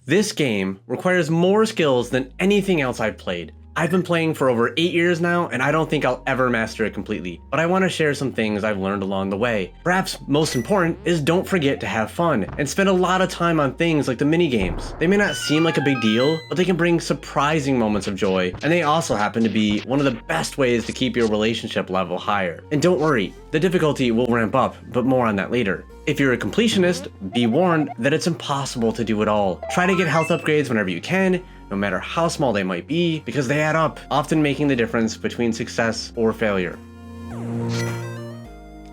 This game requires more skills than anything else I've played. I've been playing for over 8 years now, and I don't think I'll ever master it completely, but I want to share some things I've learned along the way. Perhaps most important is don't forget to have fun, and spend a lot of time on things like the mini-games. They may not seem like a big deal, but they can bring surprising moments of joy, and they also happen to be one of the best ways to keep your relationship level higher. And don't worry, the difficulty will ramp up, but more on that later. If you're a completionist, be warned that it's impossible to do it all. Try to get health upgrades whenever you can, no matter how small they might be, because they add up, often making the difference between success or failure.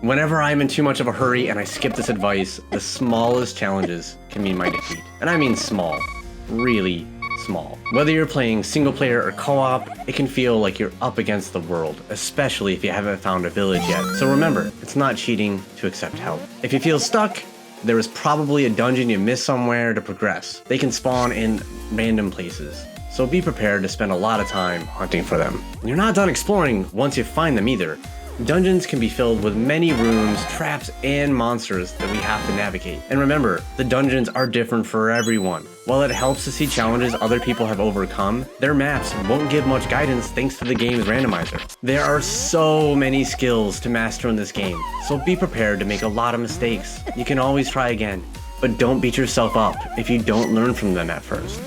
Whenever I'm in too much of a hurry and I skip this advice, the smallest challenges can mean my defeat. And I mean small, really small. Whether you're playing single player or co-op, it can feel like you're up against the world, especially if you haven't found a village yet. So remember, it's not cheating to accept help. If you feel stuck, there is probably a dungeon you missed somewhere to progress. They can spawn in random places, so be prepared to spend a lot of time hunting for them. And you're not done exploring once you find them either. Dungeons can be filled with many rooms, traps, and monsters that we have to navigate. And remember, the dungeons are different for everyone. While it helps to see challenges other people have overcome, their maps won't give much guidance thanks to the game's randomizer. There are so many skills to master in this game, so be prepared to make a lot of mistakes. You can always try again, but don't beat yourself up if you don't learn from them at first.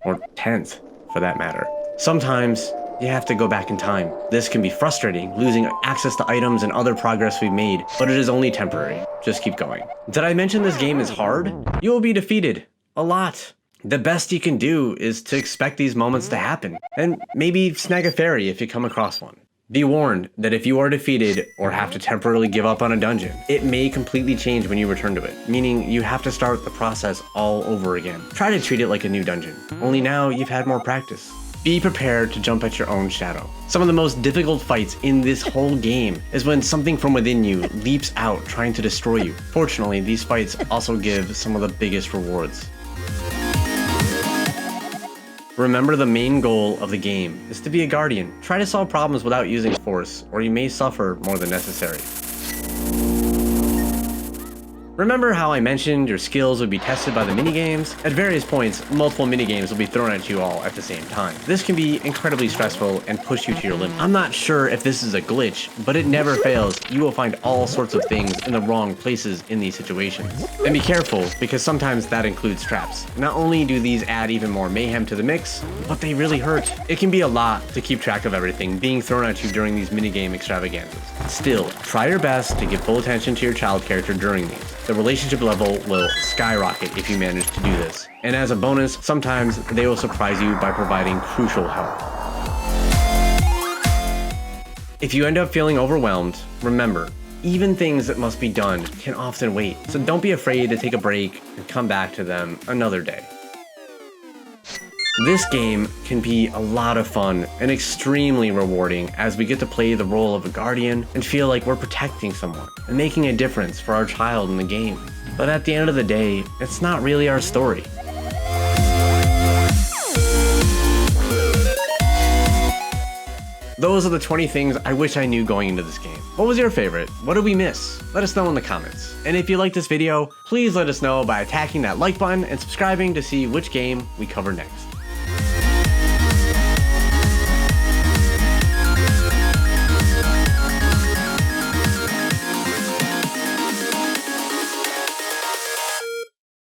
Or 10th, for that matter. Sometimes, you have to go back in time. This can be frustrating, losing access to items and other progress we've made, but it is only temporary. Just keep going. Did I mention this game is hard? You will be defeated. A lot. The best you can do is to expect these moments to happen, and maybe snag a fairy if you come across one. Be warned that if you are defeated or have to temporarily give up on a dungeon, it may completely change when you return to it, meaning you have to start the process all over again. Try to treat it like a new dungeon, only now you've had more practice. Be prepared to jump at your own shadow. Some of the most difficult fights in this whole game is when something from within you leaps out trying to destroy you. Fortunately, these fights also give some of the biggest rewards. Remember, the main goal of the game is to be a guardian. Try to solve problems without using force, or you may suffer more than necessary. Remember how I mentioned your skills would be tested by the minigames? At various points, multiple minigames will be thrown at you all at the same time. This can be incredibly stressful and push you to your limit. I'm not sure if this is a glitch, but it never fails. You will find all sorts of things in the wrong places in these situations. And be careful, because sometimes that includes traps. Not only do these add even more mayhem to the mix, but they really hurt. It can be a lot to keep track of everything being thrown at you during these minigame extravaganzas. Still, try your best to give full attention to your child character during these. The relationship level will skyrocket if you manage to do this. And as a bonus, sometimes they will surprise you by providing crucial help. If you end up feeling overwhelmed, remember, even things that must be done can often wait. So don't be afraid to take a break and come back to them another day. This game can be a lot of fun and extremely rewarding as we get to play the role of a guardian and feel like we're protecting someone and making a difference for our child in the game. But at the end of the day, it's not really our story. Those are the 20 things I wish I knew going into this game. What was your favorite? What did we miss? Let us know in the comments. And if you like this video, please let us know by attacking that like button and subscribing to see which game we cover next.